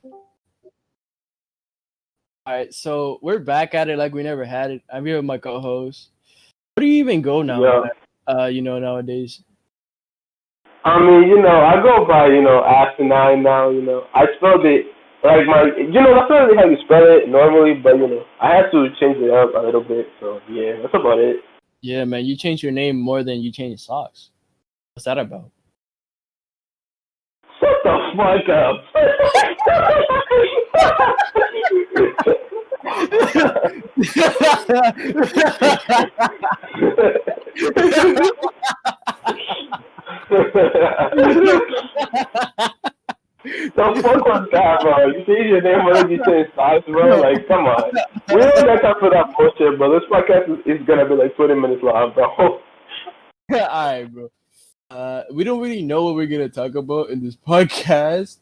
All right, so we're back at it like we never had it. I'm here with my co-host. Where do you even go now, Yeah. nowadays? I mean, I go by, Asynine now, I spelled it like that's not really how you spell it normally, but, I had to change it up a little bit. So, yeah, that's about it. Yeah, man, you changed your name more than you changed socks. What's that about? Shut the fuck up. The fuck was that, bro? You changed your name more than you changed size, bro? Like, come on. We don't got time for that bullshit, bro. This podcast is gonna be like 20 minutes long, bro. All right, bro. We don't really know what we're gonna talk about in this podcast,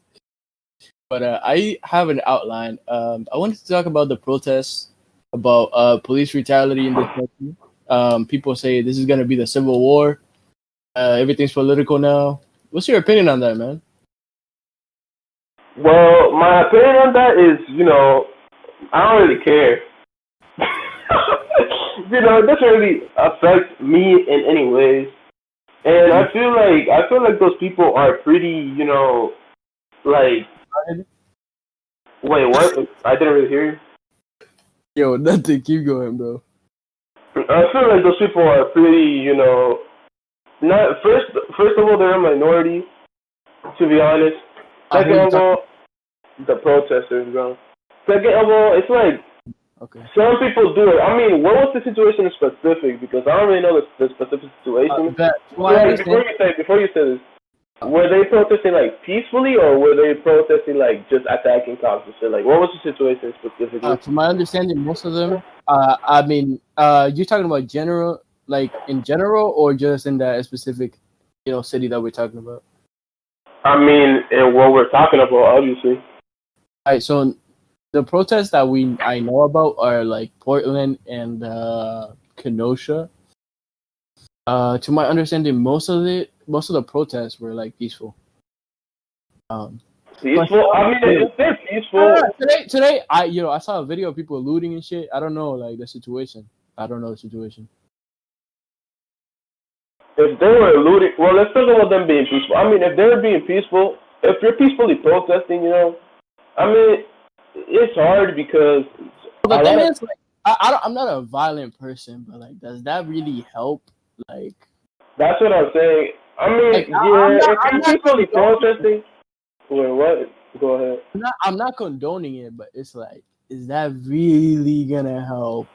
but I have an outline. I wanted to talk about the protests about police brutality in this country. People say this is gonna be the Civil War. Everything's political now. What's your opinion on that, man? Well, my opinion on that is, I don't really care. It doesn't really affect me in any ways. And I feel like those people are pretty, like wait, what? I didn't really hear you. Yo, nothing. Keep going, bro. I feel like those people are pretty, not first of all they're a minority, to be honest. Second of all, the protesters, bro. Second of all, it's like Okay. some people do it. I mean, what was the situation in specific? Because I don't really know the specific situation. Before you say this, were they protesting like peacefully, or were they protesting like just attacking cops and shit? Like, what was the situation specifically? From my understanding, most of them. You're talking about general, like in general, or just in that specific, city that we're talking about. I mean, what we're talking about, obviously. All right, so the protests that I know about are like Portland and Kenosha. To my understanding, most of the protests were like peaceful. Peaceful? I mean, if they're peaceful. Today, I saw a video of people looting and shit. I don't know, like the situation. I don't know the situation. If they were looting, well, let's talk about them being peaceful. I mean, if they're being peaceful, if you're peacefully protesting, I mean, it's hard because the thing is, like, I'm not a violent person, but like, does that really help? Like, that's what I'm saying. I mean, like, if you're peacefully protesting, wait, what? Go ahead. I'm not condoning it, but it's like, is that really gonna help?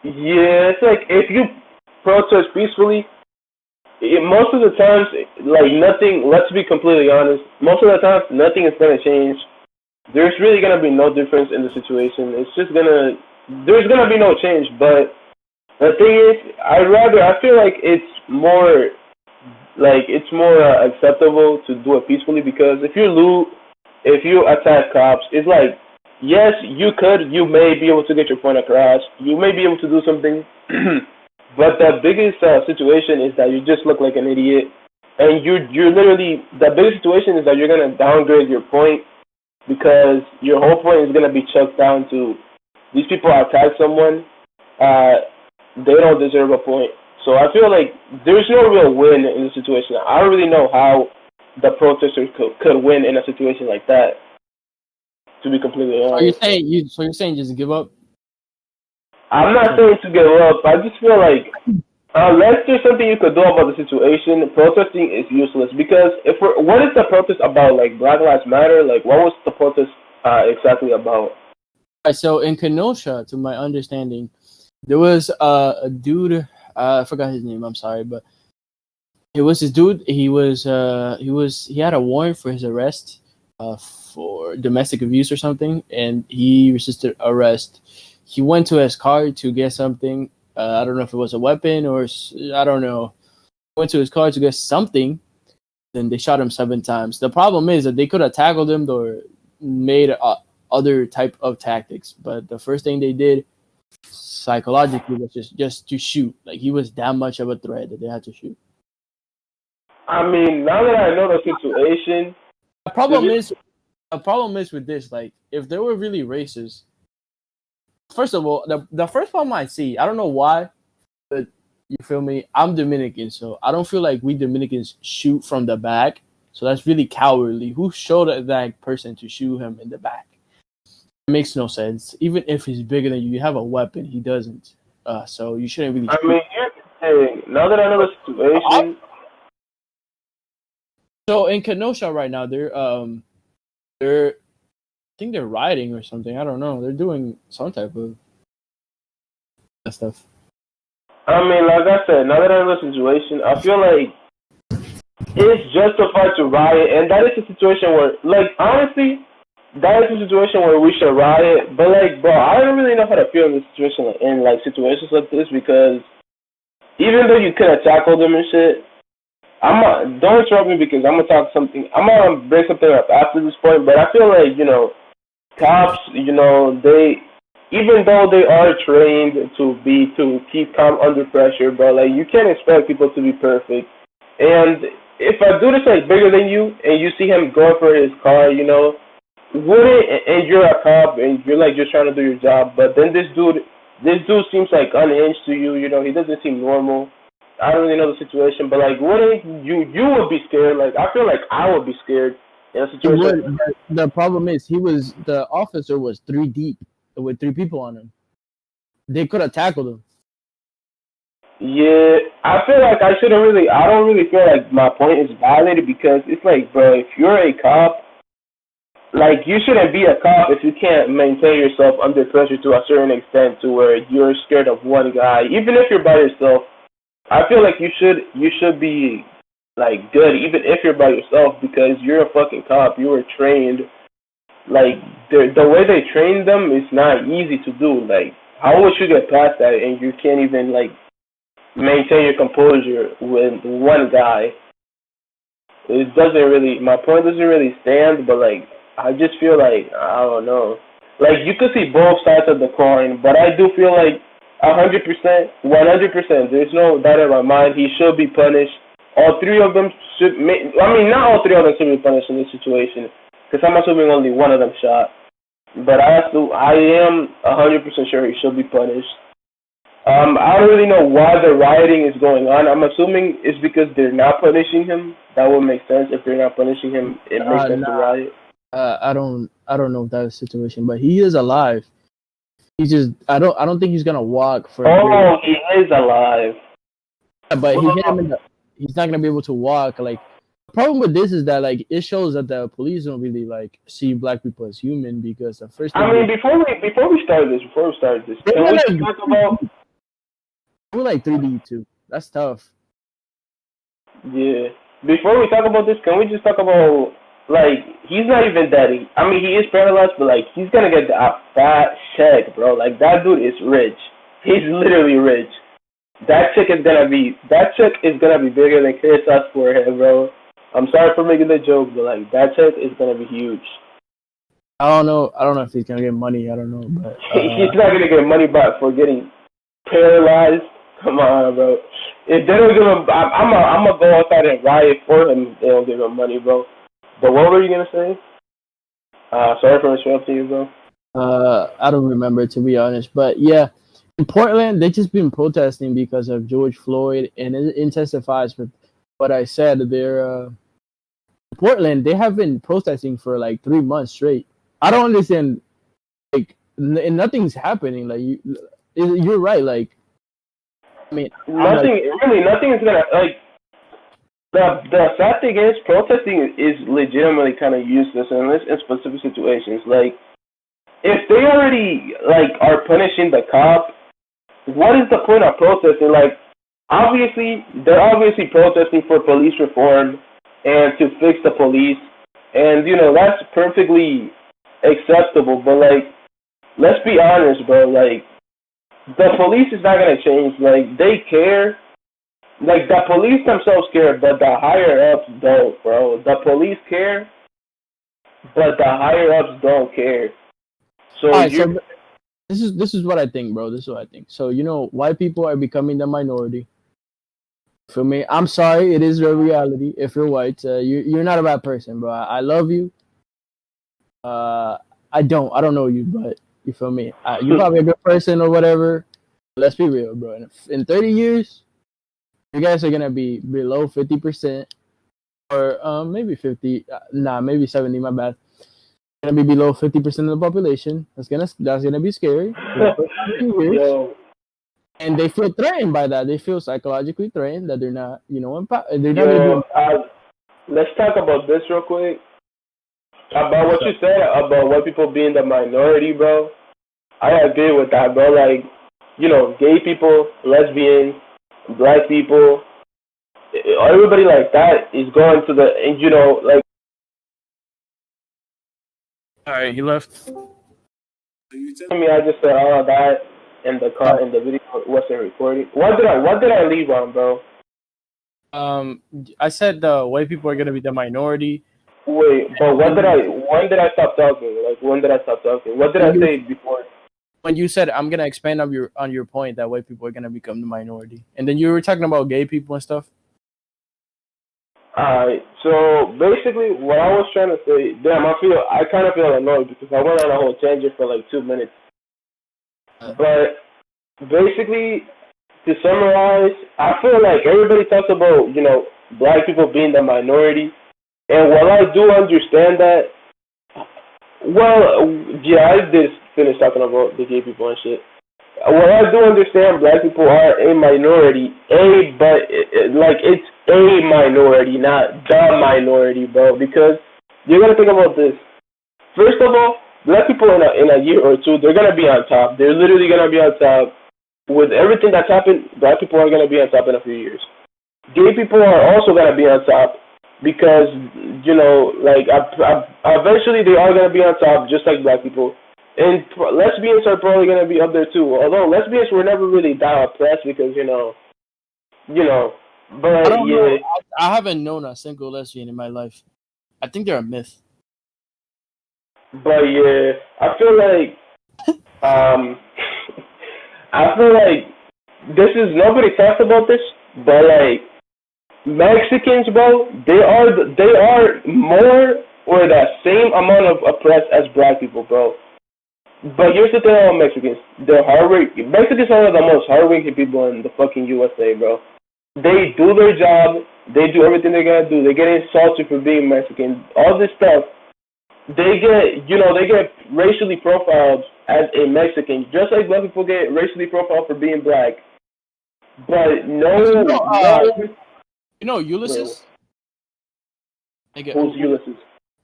Yeah, it's like if you protest peacefully, most of the times, like nothing. Let's be completely honest. Most of the time, nothing is gonna change. There's really gonna be no difference in the situation. There's gonna be no change. But the thing is, I feel like it's more acceptable to do it peacefully, because if you attack cops, it's like, yes, you may be able to get your point across, you may be able to do something, but the biggest situation is that you just look like an idiot, and you're literally, the biggest situation is that you're gonna downgrade your point, because your whole point is gonna be chucked down to these people attack someone, they don't deserve a point. So I feel like there's no real win in the situation. I don't really know how the protesters could win in a situation like that, to be completely honest. So you're saying just give up? I'm not saying to give up. I just feel like unless there's something you could do about the situation, protesting is useless. Because what is the protest about? Like Black Lives Matter? Like, what was the protest exactly about? Right, so in Kenosha, to my understanding, there was a dude. I forgot his name. I'm sorry, but it was this dude. He had a warrant for his arrest for domestic abuse or something, and he resisted arrest. He went to his car to get something. I don't know if it was a weapon or I don't know. He went to his car to get something. Then they shot him 7 times. The problem is that they could have tackled him or made other type of tactics. But the first thing they did psychologically was just to shoot. Like, he was that much of a threat that they had to shoot. I mean, now that I know the situation, the problem is the problem is with this, like, if they were really racist, first of all, the first problem I see, I don't know why, but you feel me? I'm Dominican, so I don't feel like we Dominicans shoot from the back. So that's really cowardly. Who showed that person to shoot him in the back? It makes no sense. Even if he's bigger than you, you have a weapon. He doesn't. So you shouldn't really. I mean, here's the thing. Now that I know the situation, So in Kenosha right now, they're I think they're rioting or something. I don't know. They're doing some type of stuff. I mean, like I said, now that I know the situation, I feel like it's justified to riot, and that is a situation where, like, honestly, that is a situation where we should riot. But like, bro, I don't really know how to feel in this situation, in like situations like this, because even though you could have tackled them and shit, don't interrupt me because I'm gonna talk something. I'm gonna bring something up after this point. But I feel like cops, they, even though they are trained to keep calm under pressure, but like you can't expect people to be perfect. And if a dude is like bigger than you and you see him going for his car, wouldn't, and you're a cop and you're like just trying to do your job, but then this dude seems like unhinged to you. He doesn't seem normal. I don't really know the situation, but like, wouldn't you would be scared? Like, I feel like I would be scared in a situation. The problem is the officer was 3 deep with 3 people on him. They could have tackled him. Yeah, I feel like I don't really feel like my point is validated because it's like, bro, if you're a cop, like, you shouldn't be a cop if you can't maintain yourself under pressure to a certain extent to where you're scared of one guy. Even if you're by yourself, I feel like you should be like good even if you're by yourself because you're a fucking cop. You were trained. Like, the way they train them is not easy to do. Like, how would you get past that and you can't even like maintain your composure with one guy? My point doesn't really stand, but like, I just feel like, I don't know. Like, you could see both sides of the coin, but I do feel like 100%, 100%, there's no doubt in my mind, he should be punished. All three of them not all three of them should be punished in this situation, because I'm assuming only one of them shot. But I am 100% sure he should be punished. I don't really know why the rioting is going on. I'm assuming it's because they're not punishing him. That would make sense. If they're not punishing him, it makes sense to riot. I don't know if that's the situation, but he is alive. He just I don't think he's gonna walk for. Oh, he is alive. Yeah, but he hit him he's not gonna be able to walk. Like, the problem with this is that like it shows that the police don't really like see black people as human because the first. I mean, before we start this, can we just talk about? We're like 3D too. That's tough. Yeah. Before we talk about this, can we just talk about, like, he's not even that. I mean, he is paralyzed, but like, he's gonna get a fat check, bro. Like, that dude is rich. He's literally rich. That check is gonna be bigger than KSI's forehead, bro. I'm sorry for making the joke, but like, that check is gonna be huge. I don't know if he's gonna get money. I don't know, but he's not gonna get money back for getting paralyzed. Come on, bro. If they don't give him, I'm gonna go outside and riot for him if they don't give him money, bro. But what were you gonna say? Sorry for interrupting you, bro. I don't remember, to be honest, but yeah, in Portland they just been protesting because of George Floyd, and it intensifies with what I said. They're Portland. They have been protesting for like 3 months straight. I don't understand. Like, and nothing's happening. Like, you're right. Like, I mean, nothing is gonna, like, the sad thing is protesting is legitimately kind of useless in specific situations. Like, if they already like are punishing the cop, what is the point of protesting? Like, they're obviously protesting for police reform and to fix the police, and that's perfectly acceptable. But like, let's be honest, bro. Like, the police is not gonna change. Like, they care. Like, the police themselves care, but the higher ups don't, bro. The police care, but the higher ups don't care. So, so this is what I think, bro. This is what I think. So, white people are becoming the minority. For me, I'm sorry, it is a reality. If you're white, you're not a bad person, bro. I love you. I don't know you, but you feel me? You're probably a good person or whatever. Let's be real, bro. In 30 years, you guys are gonna be below 50%, or maybe 50. Maybe 70. My bad. Gonna be below 50% of the population. That's gonna be scary for the first time in years. Yo, And they feel threatened by that. They feel psychologically threatened that they're not, they're not gonna be. yo, let's talk about this real quick. About what So, you said about white people being the minority, bro. I agree with that, bro. Like, gay people, lesbians, black people, everybody like that is going to the, and like. all right, he left. I mean, I just said all of that in the car in the video wasn't recording. What did I leave on, bro? I said the white people are gonna be the minority. Wait, but when did I stop talking? Like, when did I stop talking? What did I say before? When you said I'm gonna expand on your point that white people are gonna become the minority, and then you were talking about gay people and stuff. Alright, so basically what I was trying to say, I kind of feel annoyed because I went on a whole tangent for like 2 minutes. But basically, to summarize, I feel like everybody talks about, black people being the minority. And while I do understand that, well, yeah, I did finish talking about the gay people and shit. Well, I do understand black people are a minority, but it's a minority, not the minority, bro. Because you gotta think about this. First of all, black people in a year or two, they're gonna be on top. They're literally gonna be on top. With everything that's happened, black people are gonna be on top in a few years. Gay people are also gonna be on top because eventually they are gonna be on top, just like black people. And lesbians are probably gonna be up there too. Although lesbians were never really that oppressed because But I don't yeah, know. I haven't known a single lesbian in my life. I think they're a myth. but yeah, I feel like I feel like nobody talks about this, but like Mexicans, bro, they are more or the same amount of oppressed as black people, bro. But here's the thing about Mexicans. They're hardworking. Mexicans are one of the most hardworking people in the fucking USA, bro. They do their job. They do everything they gotta do. They get insulted for being Mexican. All this stuff. They get racially profiled as a Mexican, just like black people get racially profiled for being black. But Ulysses. Who's Ulysses?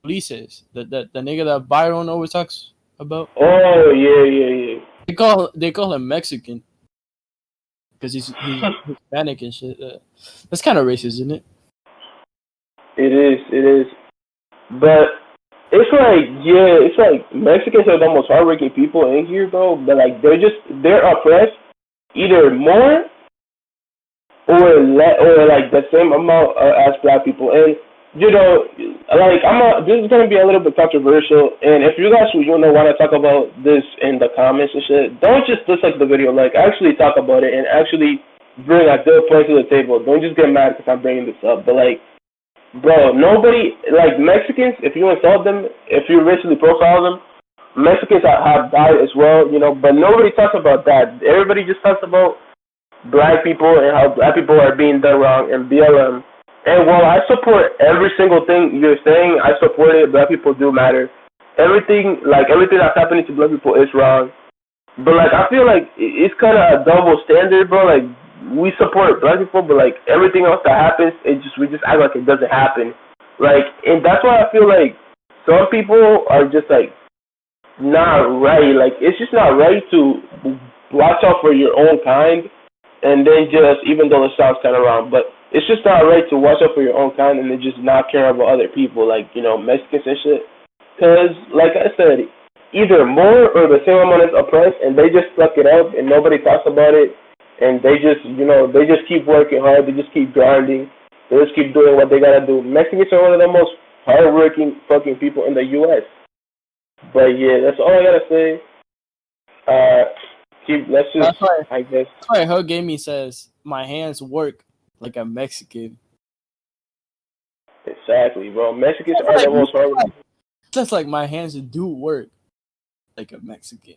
Ulysses, the nigga that Byron always talks about. Oh yeah. They call him Mexican because he's Hispanic and shit. That's kind of racist, isn't it? It is. But it's like Mexicans are the most hardworking people in here, bro. But like they're oppressed either more or like the same amount as black people. And this is gonna be a little bit controversial. And if you guys want to talk about this in the comments and shit, don't just dislike the video. Like, actually talk about it and actually bring a good point to the table. Don't just get mad because I'm bringing this up. But like, bro, nobody like Mexicans. If you insult them, if you racially profile them, Mexicans have died as well. But nobody talks about that. Everybody just talks about black people and how black people are being done wrong and BLM. And while I support every single thing you're saying, I support it. Black people do matter. Everything that's happening to black people is wrong. But like, I feel like it's kind of a double standard, bro. Like, we support black people, but like everything else that happens, we just act like it doesn't happen. Like, and that's why I feel like some people are just like not right. Like, it's just not right to watch out for your own kind, and then just, even though it sounds kind of wrong, but it's just not right to watch out for your own kind and then just not care about other people, like, Mexicans and shit. Because, like I said, either more or the same amount is oppressed, and they just suck it up, and nobody talks about it, and they just keep working hard, they just keep grinding, they just keep doing what they gotta do. Mexicans are one of the most hardworking fucking people in the U.S. But yeah, that's all I gotta say. I guess. That's why Hug Gaming says my hands work like a Mexican. Exactly, bro. Mexicans are the most hardworking. Just like my hands do work like a Mexican.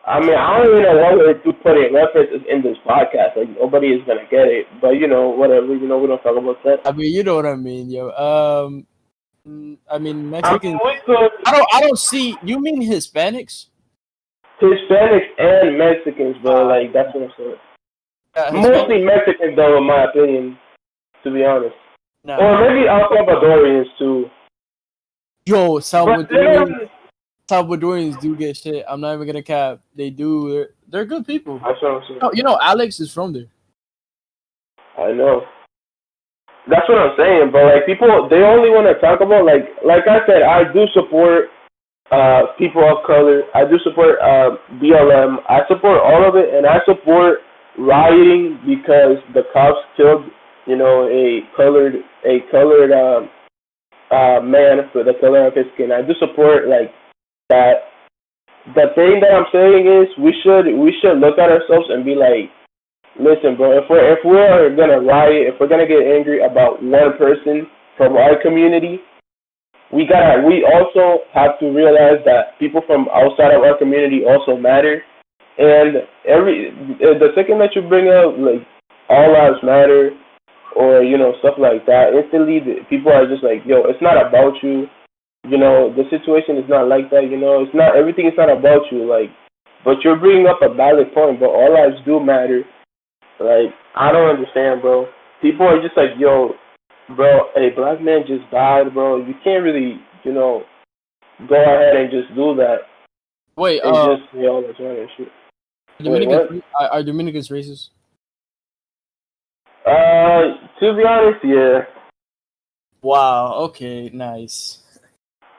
I mean, I don't even know why we're putting references in this podcast. Like, nobody is gonna get it. But whatever. We don't talk about that. I mean, you know what I mean, yo. I mean, Mexicans. we could I don't see. You mean Hispanics? Hispanics and Mexicans, bro. Like, that's what I'm saying. Mostly Mexicans, though, in my opinion. To be honest. Nah. Or maybe El Salvadorians too. Yo, Salvadorians do get shit. I'm not even gonna cap. They do. They're good people. That's what I'm saying. You know, Alex is from there. I know. That's what I'm saying, but like people, they only want to talk about like I said, I do support people of color. I do support BLM. I support all of it, and I support rioting because the cops killed, a colored man for the color of his skin. I do support like that. The thing that I'm saying is we should look at ourselves and be like, listen, bro, if we're gonna riot, if we're gonna get angry about one person from our community, we also have to realize that people from outside of our community also matter. And the second that you bring up like all lives matter or stuff like that, instantly people are just like, yo, it's not about you. The situation is not like that. It's not, everything is not about you. Like, but you're bringing up a valid point. But all lives do matter. Like, I don't understand, bro. People are just like, yo, bro, a black man just died, bro. You can't really, go ahead and just do that. Wait, just all this other shit. Are Dominicans racist? To be honest, yeah. Wow. Okay. Nice.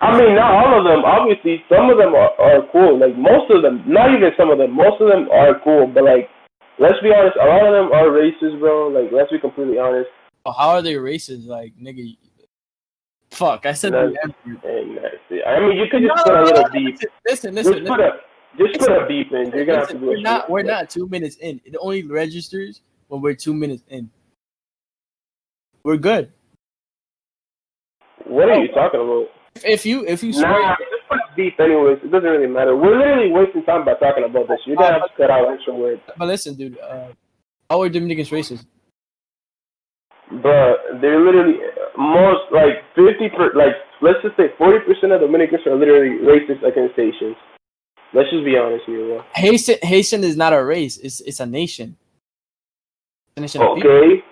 I mean, not all of them. Obviously, some of them are cool. Like, most of them, not even some of them. Most of them are cool. But, like, let's be honest, a lot of them are racist, bro. Like, let's be completely honest. Oh, how are they racist? Like, nigga, fuck, I said nasty. I mean, you could just put a little beep. Listen. Just put a beep in. You're gonna have to do We're not 2 minutes in. It only registers when we're 2 minutes in. We're good. What are you talking about? If you swear, just put a beep anyways. It doesn't really matter. We're literally wasting time by talking about this. You're gonna have to cut out extra words. But listen, dude. How are Dominicans racist? But they're literally most like 50%. Like, let's just say 40% of Dominicans are literally racist against Haitians. Let's just be honest here, bro. Haitian is not a race. It's a nation. Okay.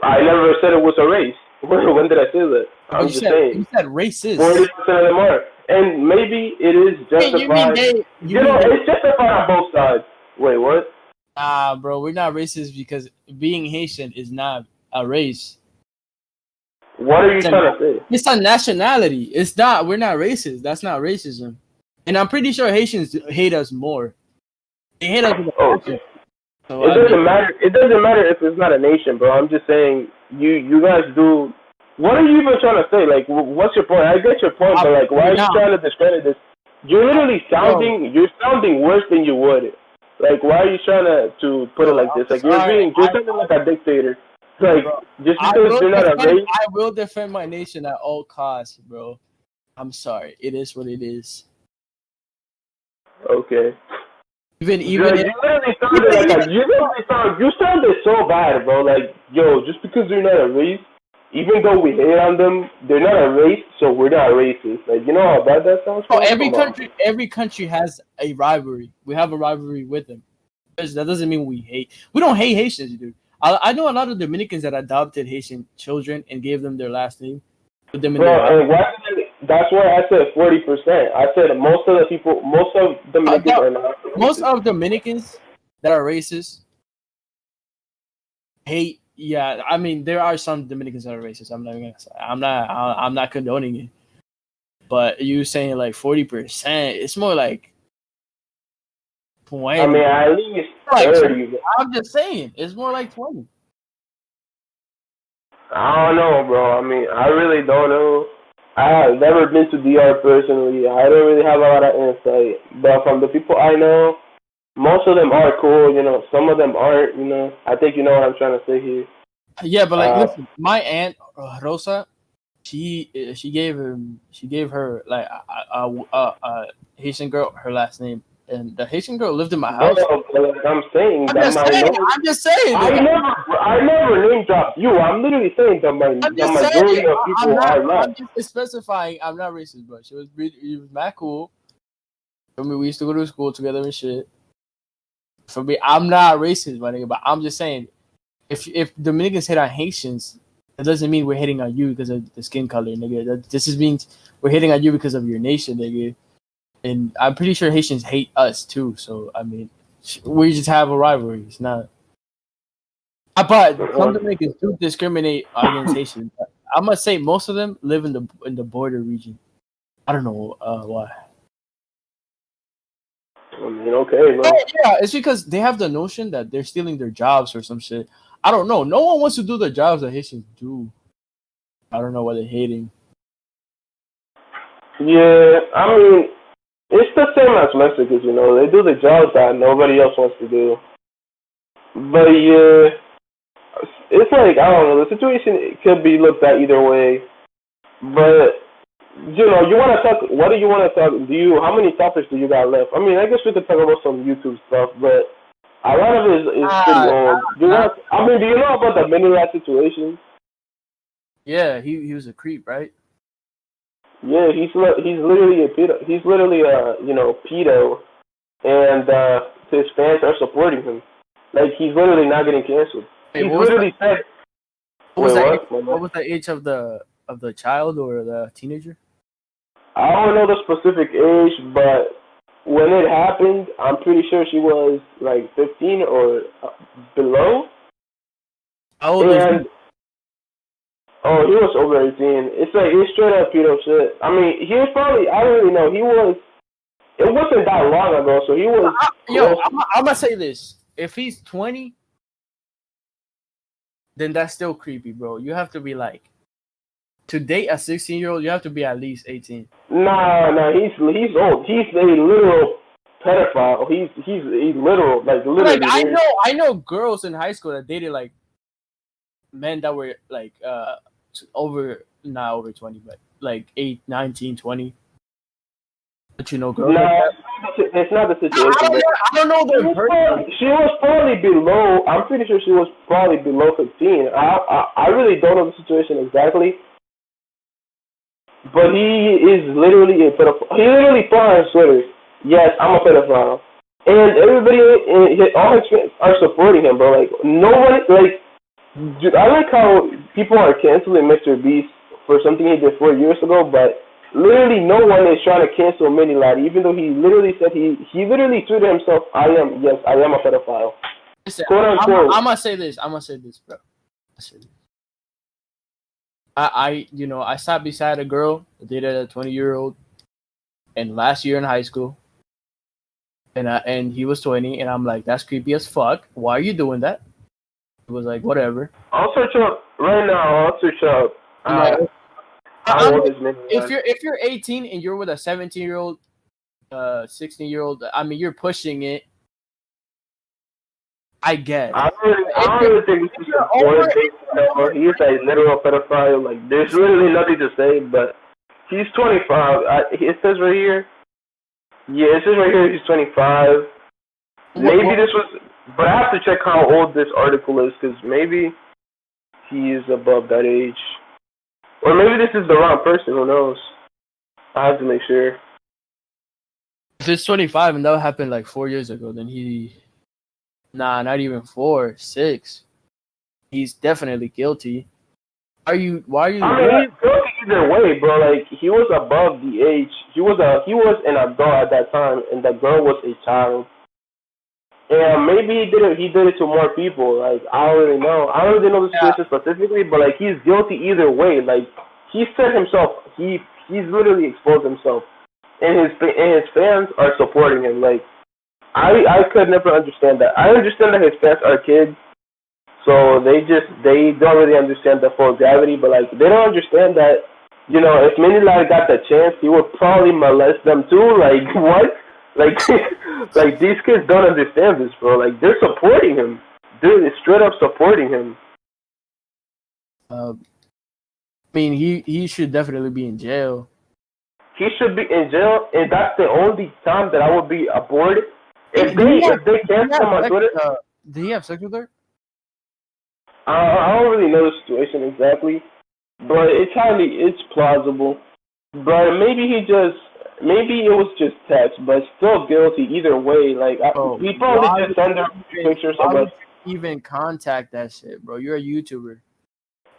I never said it was a race. When did I say that? I'm just saying. You said racist. 40% of them are. And maybe it is justified. It's justified on both sides. Wait, what? Bro, we're not racist because being Haitian is not a race. What are you trying to say? It's a nationality. It's not. We're not racist. That's not racism. And I'm pretty sure Haitians hate us more. They hate us. So it doesn't matter. It doesn't matter if it's not a nation, bro. I'm just saying you guys do. What are you even trying to say? Like, what's your point? I get your point, but like, why are you trying to discredit this? You're literally sounding worse than you would. Like, why are you trying to put it like this? Like, you're sounding like a dictator. Like, just because you're not a race. I will defend my nation at all costs, bro. I'm sorry. It is what it is. Okay. You sounded so bad, bro. Like, yo, just because they're not a race, even though we hate on them, they're not a race, so we're not racist. Like, you know how bad that sounds? Oh, every country has a rivalry. We have a rivalry with them. That doesn't mean we hate. We don't hate Haitians, dude. I know a lot of Dominicans that adopted Haitian children and gave them their last name. Put them in that's why I said 40%. I said most of Dominicans are not racist. Most of Dominicans that are racist hate. Yeah, I mean there are some Dominicans that are racist. I'm not gonna say. I'm not condoning it. But you saying like 40%? It's more like 20. I mean, at least 30. I'm just saying, it's more like 20. I don't know, bro. I mean, I really don't know. I have never been to DR personally. I don't really have a lot of insight. But from the people I know, most of them are cool. Some of them aren't. I think you know what I'm trying to say here. Yeah, but like, listen, my aunt Rosa, she gave her like a Haitian girl her last name, and the Haitian girl lived in my house. I'm saying that my I'm just saying. I never name dropped you. I'm literally saying that the majority of people are not. I'm just specifying. I'm not racist, but she was mad cool. For me, we used to go to school together and shit. For me, I'm not racist, my nigga, but I'm just saying, if Dominicans hate on Haitians, that doesn't mean we're hating on you because of the skin color, nigga. This just means we're hating on you because of your nation, nigga. And I'm pretty sure Haitians hate us too. So I mean, we just have a rivalry. It's not. But some Dominicans do discriminate against Haitians. I must say most of them live in the border region. I don't know why. I mean, okay, bro. Yeah, it's because they have the notion that they're stealing their jobs or some shit. I don't know. No one wants to do the jobs that Haitians do. I don't know why they're hating. Yeah, I mean, it's the same as Mexicans, you know. They do the jobs that nobody else wants to do. But yeah, it's like, I don't know, the situation could be looked at either way. But, you know, you want to talk, what do you want to talk, how many topics do you got left? I mean, I guess we could talk about some YouTube stuff, but a lot of it is pretty old. Do you know about the mini-lab situation? Yeah, he was a creep, right? Yeah, he's literally a pedo. He's literally a pedo, and his fans are supporting him. Like, he's literally not getting canceled. Hey, he's literally said. What was the age of the child or the teenager? I don't know the specific age, but when it happened, I'm pretty sure she was like 15 or below. How old is he? Oh, he was over 18. It's like, he's straight up pedo shit. I mean, he was probably, I don't really know, it wasn't that long ago, so he was... I'm gonna say this. If he's 20, then that's still creepy, bro. You have to be like, to date a 16-year-old, you have to be at least 18. Nah, he's old. He's a literal pedophile. He's literal, like literally. Like, I know girls in high school that dated like men that were like not over 20, but like 8, 19, 20. But you know, girls. It's not the situation. I don't know them personally. She was probably below. I'm pretty sure she was probably below 15. I really don't know the situation exactly. But he is literally a pedophile. He literally put on his Twitter, yes, I'm a pedophile. And everybody, all his friends are supporting him, bro. Like, nobody, like, I like how people are canceling Mr. Beast for something he did 4 years ago, but literally no one is trying to cancel Mini Laddie, even though he literally said he literally tweeted himself, I am a pedophile. Listen, I'm gonna say this, bro. I sat beside a girl that dated a 20-year-old, and last year in high school, and he was 20, and I'm like, that's creepy as fuck. Why are you doing that? It was like, whatever. I'll search up right now. If you're 18 and you're with a 17-year-old, 16-year-old, I mean, you're pushing it. I guess. I don't really think this is important. He's a literal pedophile. Like, there's literally nothing to say, but he's 25. It says right here. Yeah, it says right here he's 25. Maybe this was, but I have to check how old this article is, because maybe he is above that age. Or maybe this is the wrong person, who knows? I have to make sure. If it's 25 and that happened like 4 years ago, then not even 4, 6. He's definitely guilty. Why are you? I mean, he's guilty either way, bro. Like, he was above the age. He was an adult at that time, and the girl was a child. And maybe he did it to more people. Like, I don't really know. I don't really know the situation specifically, but like, he's guilty either way. Like, he said himself, he's literally exposed himself, and his fans are supporting him. Like, I could never understand that. I understand that his fans are kids, so they don't really understand the full gravity. But like, they don't understand that, you know, if Minilad got the chance, he would probably molest them too. Like, what? Like, like, these kids don't understand this, bro. Like, they're supporting him. They're straight up supporting him. I mean, he should definitely be in jail. He should be in jail, and that's the only time that I would be aboard. If they cancel him on Twitter, did he have sex with her? I don't really know the situation exactly, but it's plausible. But maybe it was just text, but still guilty either way. Like he probably just sent her pictures of us. Even contact that shit, bro. You're a YouTuber.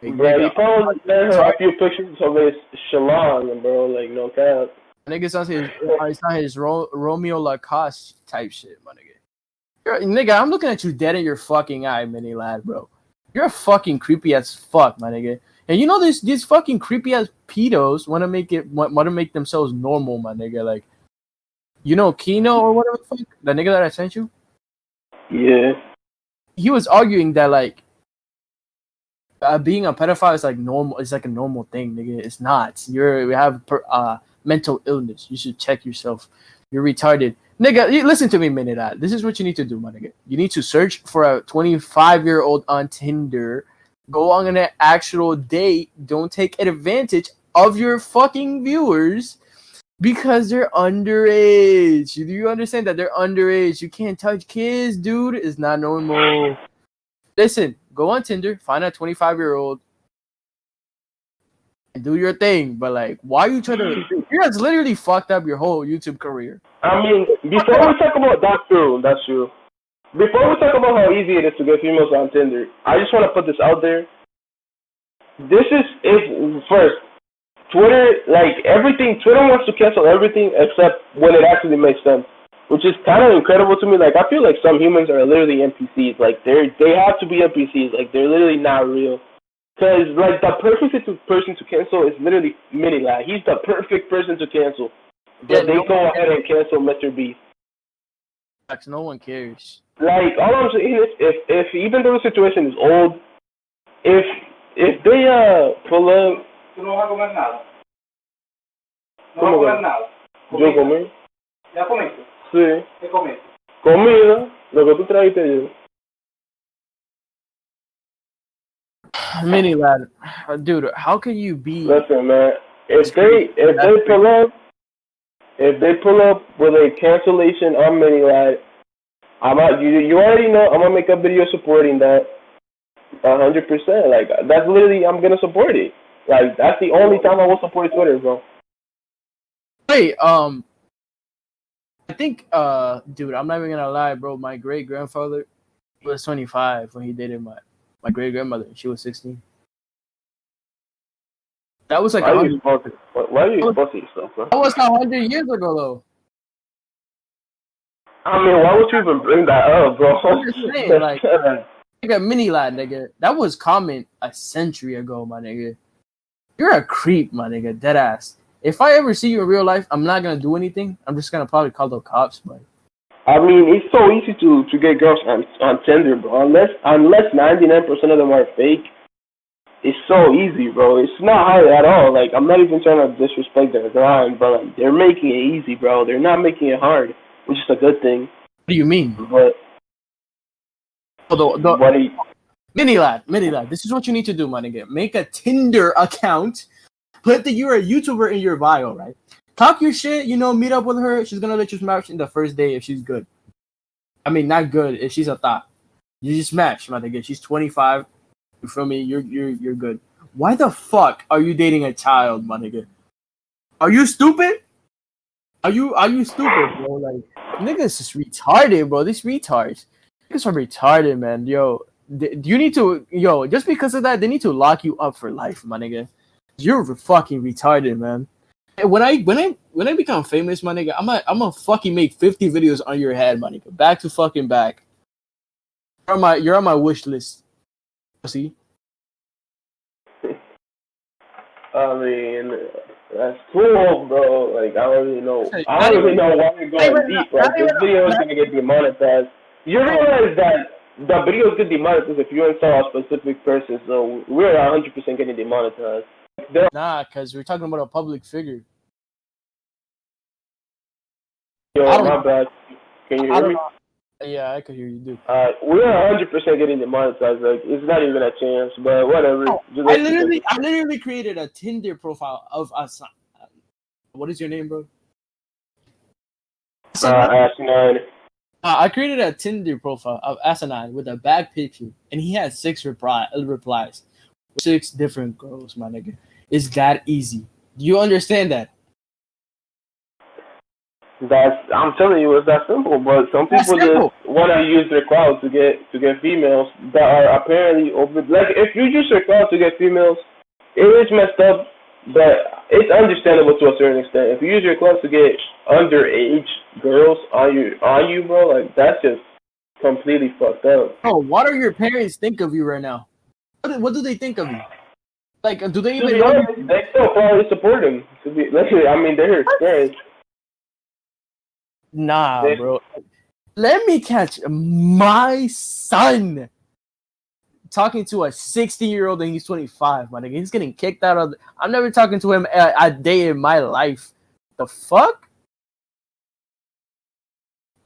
Like, bro, he probably sent her a few pictures of his shalon, bro. Like, no cap. Nigga, it's not his Romeo Lacoste type shit, my nigga. Nigga, I'm looking at you dead in your fucking eye, mini lad, bro. You're fucking creepy as fuck, my nigga. And you know these fucking creepy ass pedos want to make themselves normal, my nigga. Like, you know Kino or whatever the fuck, the nigga that I sent you. Yeah. He was arguing that like being a pedophile is like normal. It's like a normal thing, nigga. It's not. You have mental illness. You should check yourself. You're retarded, nigga. Listen to me, minute. This is what you need to do, my nigga. You need to search for a 25-year-old on Tinder. Go on an actual date. Don't take advantage of your fucking viewers because they're underage. Do you understand that they're underage? You can't touch kids, dude. It's not normal. Listen, go on Tinder, find a 25-year-old, and do your thing. But like, why are you trying to? You guys literally fucked up your whole YouTube career. I mean, before we talk about that's true. Before we talk about how easy it is to get females on Tinder, I just want to put this out there. This is first Twitter, like everything. Twitter wants to cancel everything except when it actually makes sense, which is kind of incredible to me. Like I feel like some humans are literally NPCs. Like they have to be NPCs. Like they're literally not real. Cause like the perfect person to cancel is literally Minilad. He's the perfect person to cancel. But they go ahead and cancel Mr. Beast. No one cares. Like all I'm saying is, if even though the situation is old, if they pull up. Tú no vas a comer nada. No ¿Cómo vas a comer nada. Yo comí. ¿Ya comiste? Sí. ¿Qué comiste? Comida, lo que tú trajiste yo. Mini lad, dude, how can you be? Listen, man. If they pull up with a cancellation on Mini Lad, you already know I'm gonna make a video supporting that 100%. Like that's literally I'm gonna support it. Like that's the only time I will support Twitter, bro. Wait, I think dude, I'm not even gonna lie, bro. My great grandfather was 25 when he dated my great grandmother. She was 16. That was like why are you exposing yourself, bro? That was 100 years ago, though. I mean, why would you even bring that up, bro? I'm just saying, like a mini lad, nigga. That was common a century ago, my nigga. You're a creep, my nigga. Dead ass. If I ever see you in real life, I'm not gonna do anything. I'm just gonna probably call the cops, but. I mean, it's so easy to get girls on Tinder, bro. Unless 99% of them are fake, it's so easy, bro. It's not hard at all. Like, I'm not even trying to disrespect their grind, but like, they're making it easy, bro. They're not making it hard, which is a good thing. What do you mean? But Mini lad, this is what you need to do, my nigga. Make a Tinder account. Put that you're a YouTuber in your bio, right? Talk your shit, meet up with her. She's gonna let you smash in the first day if she's good. I mean, not good if she's a thought. You just smash, my nigga. She's 25. You feel me? You're good. Why the fuck are you dating a child, my nigga? Are you stupid? Are you stupid, bro? Like, niggas is retarded, bro. These retards. Niggas are retarded, man. Yo, you need to, just because of that, they need to lock you up for life, my nigga. You're fucking retarded, man. When I become famous, my nigga, I'm gonna fucking make 50 videos on your head, my nigga. Back to fucking back. You're on my wish list. See? I mean, that's cool, bro. Like, I don't really know. I don't really know why you're going deep. Like, this video is gonna get demonetized. You realize that the videos get demonetized if you install a specific person, so we're 100% getting demonetized. Nah, because we're talking about a public figure. Yo, my bad. Can you hear me? Yeah, I could hear you, dude. We're 100% getting demonetized. Like, it's not even a chance, but whatever. Oh, I literally created a Tinder profile of us. What is your name, bro? Asynine. I created a Tinder profile of Asynine with a bad picture, and he had 6 replies. 6 different girls, my nigga. It's that easy. Do you understand that? I'm telling you, it's that simple. But some people just want to use their clout to get females that are apparently open. Like, if you use your clout to get females, it is messed up, but it's understandable to a certain extent. If you use your clout to get underage girls on you, bro, like, that's just completely fucked up. Oh, what do your parents think of you right now? What do they think of you? Like, do they even? They still probably support him. I mean, they're experienced. Nah, bro. Let me catch my son talking to a 60-year-old and he's 25, my nigga. He's getting kicked out of. I'm never talking to him a day in my life. The fuck?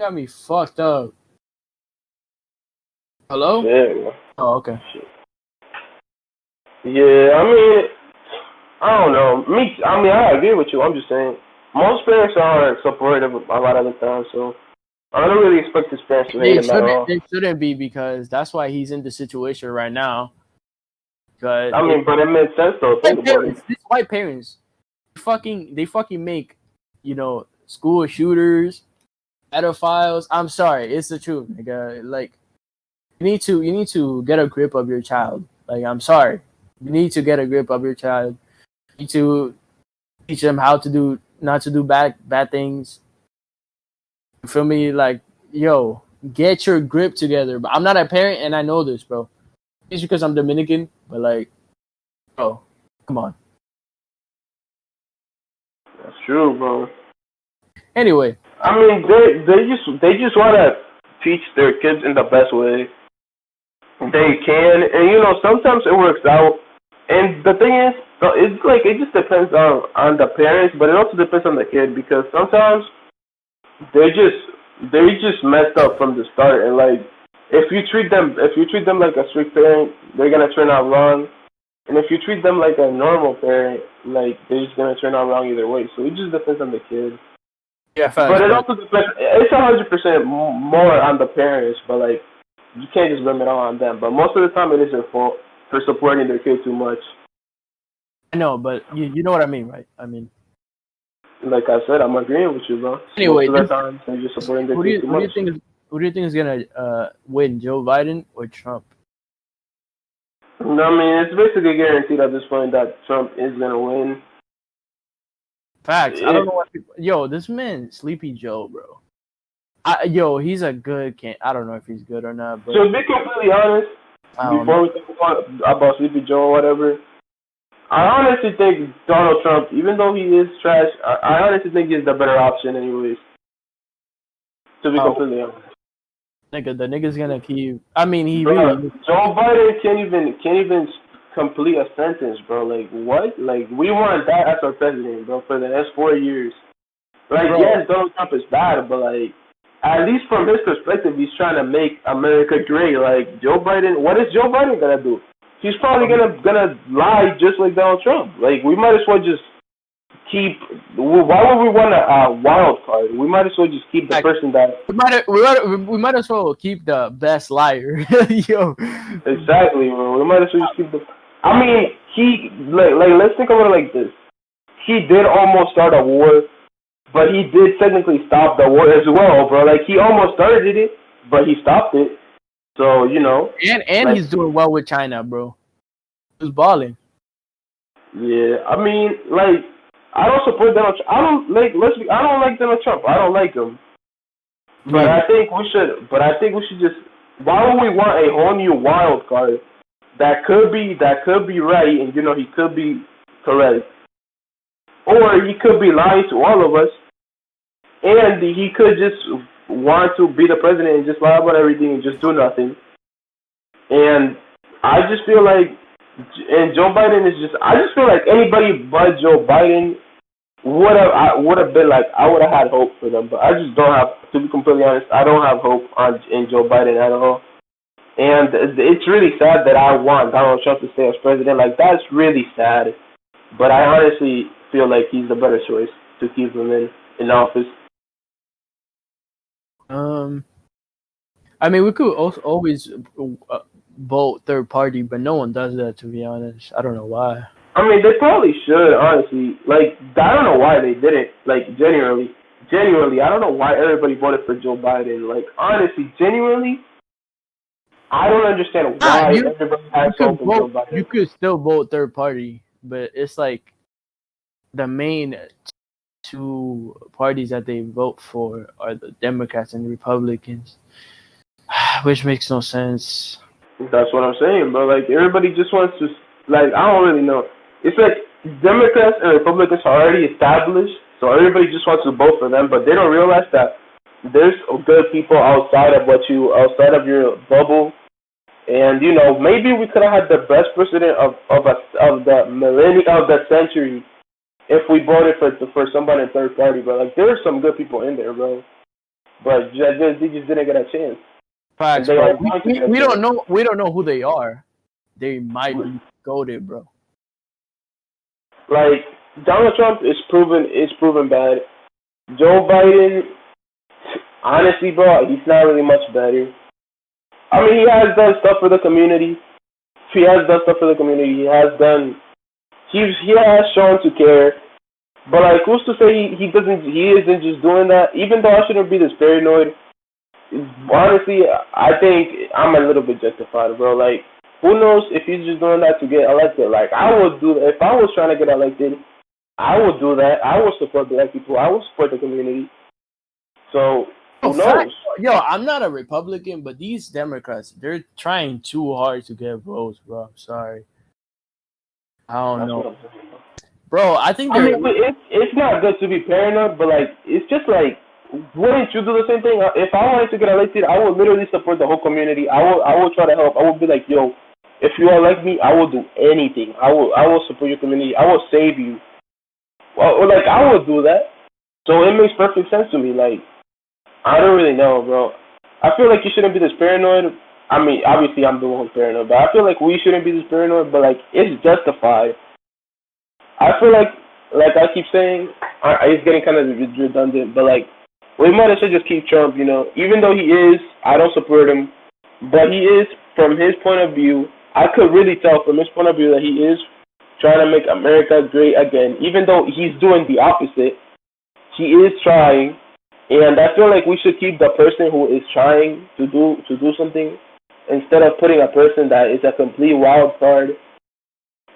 Got me fucked up. Hello? Yeah. Oh, okay. Yeah, I mean, I don't know. I agree with you. I'm just saying, most parents are supportive a lot of the time, so I don't really expect his parents to hate him at all. They shouldn't be, because that's why he's in the situation right now. Because but it makes sense though. These white parents, they fucking make, school shooters, pedophiles. I'm sorry, it's the truth, nigga. Like, you need to get a grip of your child. Like, I'm sorry, you need to get a grip of your child. You need to teach them how to not to do bad things. You feel me? Like, yo, get your grip together. But I'm not a parent, and I know this, bro. It's because I'm Dominican, but like, bro, come on. That's true, bro. Anyway, I mean, they just want to teach their kids in the best way they can, and sometimes it works out. And the thing is, it's like it just depends on the parents, but it also depends on the kid, because sometimes they just messed up from the start, and like if you treat them like a strict parent, they're gonna turn out wrong. And if you treat them like a normal parent, like, they're just gonna turn out wrong either way. So it just depends on the kid. Yeah, facts, but it also depends. It's 100% more on the parents, but like, you can't just blame it all on them. But most of the time, it is their fault for supporting their kid too much. I know, but you know what I mean, right? I mean, like I said, I'm agreeing with you, bro. Anyway, most of the time, they're just supporting their kid too much. Who do you think is gonna win, Joe Biden or Trump? I mean, it's basically guaranteed at this point that Trump is gonna win. Facts. I don't know what yo, this man, Sleepy Joe, bro. He's a good I don't know if he's good or not. But to be completely honest, before we talk about Sleepy Joe or whatever, I honestly think Donald Trump, even though he is trash, I honestly think he's the better option anyways. To be completely honest. Nigga, the nigga's gonna keep. I mean, Joe Biden can't even complete a sentence, bro. Like, what? Like, we want that as our president, bro, for the next 4 years. Like, yes, Donald Trump is bad, but like, at least from his perspective, he's trying to make America great. Like, Joe Biden, what is Joe Biden gonna do? He's probably gonna lie just like Donald Trump. Like, we might as well just keep. Why would we want a wild card? We might as well just keep the person that. We might as well keep the best liar. Yo. Exactly, bro. We might as well just keep the. I mean, let's think about it like this. He did almost start a war, but he did technically stop the war as well, bro. Like, he almost started it, but he stopped it. So, And like, he's doing well with China, bro. He's balling. Yeah, I mean, like, I don't support Donald Trump. I don't like Donald Trump. I don't like him. But I think we should just. Why would we want a whole new wild card that could be right, and he could be correct, or he could be lying to all of us, and he could just want to be the president and just lie about everything and just do nothing. And I just feel like, and Joe Biden is just. I just feel like anybody but Joe Biden would have been like I would have had hope for them, but I just don't have. To be completely honest, I don't have hope in Joe Biden at all. And it's really sad that I want Donald Trump to stay as president. Like that's really sad. But I honestly feel like he's the better choice to keep him in office. I mean, we could also always vote third party, but no one does that. To be honest, I don't know why. I mean, they probably should, honestly. Like, I don't know why they didn't. Like, genuinely, I don't know why everybody voted for Joe Biden. Like, honestly, genuinely, I don't understand why everybody has hope in Joe Biden. You could still vote third party, but it's like the main two parties that they vote for are the Democrats and Republicans, which makes no sense. That's what I'm saying, but like everybody just wants to, like, I don't really know. It's like Democrats and Republicans are already established, so everybody just wants to vote for them, but they don't realize that there's good people outside of your bubble. And you know, maybe we could have had the best president of the millennium of the century if we voted for somebody in third party. But like, there are some good people in there, bro. But they just didn't get a chance. Facts, bro. We don't know. We don't know who they are. They might be goated, bro. Like Donald Trump is proven bad. Joe Biden, honestly, bro, he's not really much better. I mean, he has done stuff for the community. He has shown to care. But like, who's to say he isn't just doing that? Even though I shouldn't be this paranoid, honestly, I think I'm a little bit justified, bro. Like, who knows if he's just doing that to get elected? Like, I would do that. If I was trying to get elected, I would do that. I would support black people. I would support the community. So, who knows? Yo, I'm not a Republican, but these Democrats, they're trying too hard to get votes, bro. I'm sorry. I don't know. Bro, I think it's not good to be paranoid, but like, it's just like, wouldn't you do the same thing? If I wanted to get elected, I would literally support the whole community. I will try to help. I would be like, yo, if you elect me, I will do anything. I will support your community. I will save you. Well, like, I would do that. So it makes perfect sense to me. Like, I don't really know, bro. I feel like you shouldn't be this paranoid. I mean, obviously I'm the one who's paranoid, but I feel like we shouldn't be this paranoid. But like, it's justified. I feel like I keep saying, it's getting kind of redundant, but like, we might as well just keep Trump, you know. Even though he is, I don't support him, but he is, from his point of view, I could really tell from his point of view that he is trying to make America great again. Even though he's doing the opposite, he is trying, and I feel like we should keep the person who is trying to do something instead of putting a person that is a complete wild card.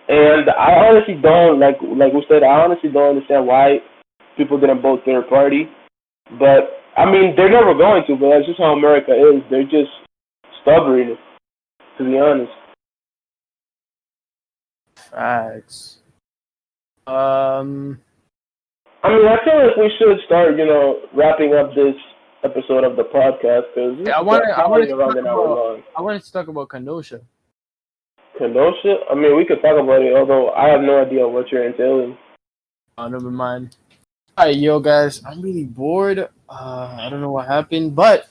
And I honestly don't, like we said, I honestly don't understand why people didn't vote third party. But, I mean, they're never going to, but that's just how America is. They're just stubborn, to be honest. Facts. I mean, I feel like we should start, you know, wrapping up this episode of the podcast, because I wanted to talk about Kenosha. Kenosha? I mean, we could talk about it, although I have no idea what you're entailing. Oh, never mind. Alright, yo, guys, I'm really bored. I don't know what happened, but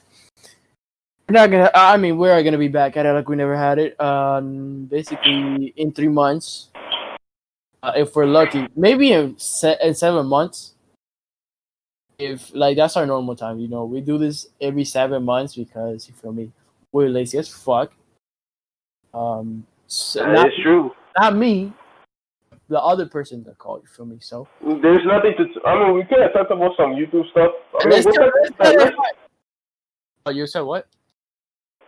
we are gonna be back at it like we never had it. Basically in 3 months, if we're lucky, maybe in 7 months. If like that's our normal time, you know, we do this every 7 months because you feel me, we're lazy as fuck. That is true. Not me. The other person that called, you feel me? So there's nothing to. I mean, we could have talked about some YouTube stuff. Oh, you said what?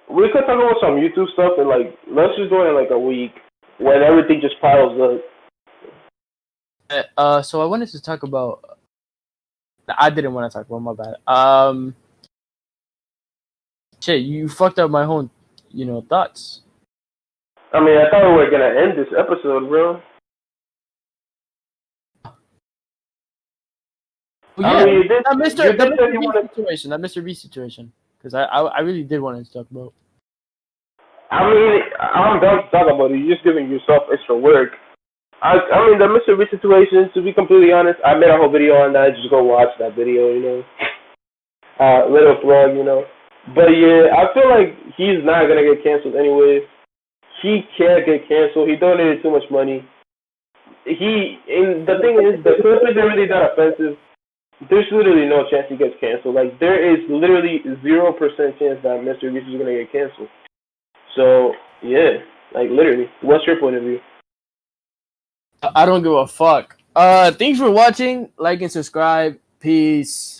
We could talk about some YouTube stuff, and like, let's just do it in like a week when everything just piles up. So I wanted to talk about. I didn't want to talk about, my bad. Shit, you fucked up my whole, you know, thoughts. I mean, I thought we were gonna end this episode, bro. Well, yeah, I mean, that Mr. B situation, because I really did want to talk about. I mean, I'm done to talk about it. You're just giving yourself extra work. I mean, the Mr. Beast situation, to be completely honest, I made a whole video on that. Just go watch that video, little plug, But yeah, I feel like he's not going to get canceled anyway. He can't get canceled. He donated too much money. And the thing is, the clip isn't really that offensive. There's literally no chance he gets canceled. Like, there is literally 0% chance that Mr. Beast is going to get canceled. So, yeah, like, literally. What's your point of view? I don't give a fuck. Thanks for watching. Like and subscribe. Peace.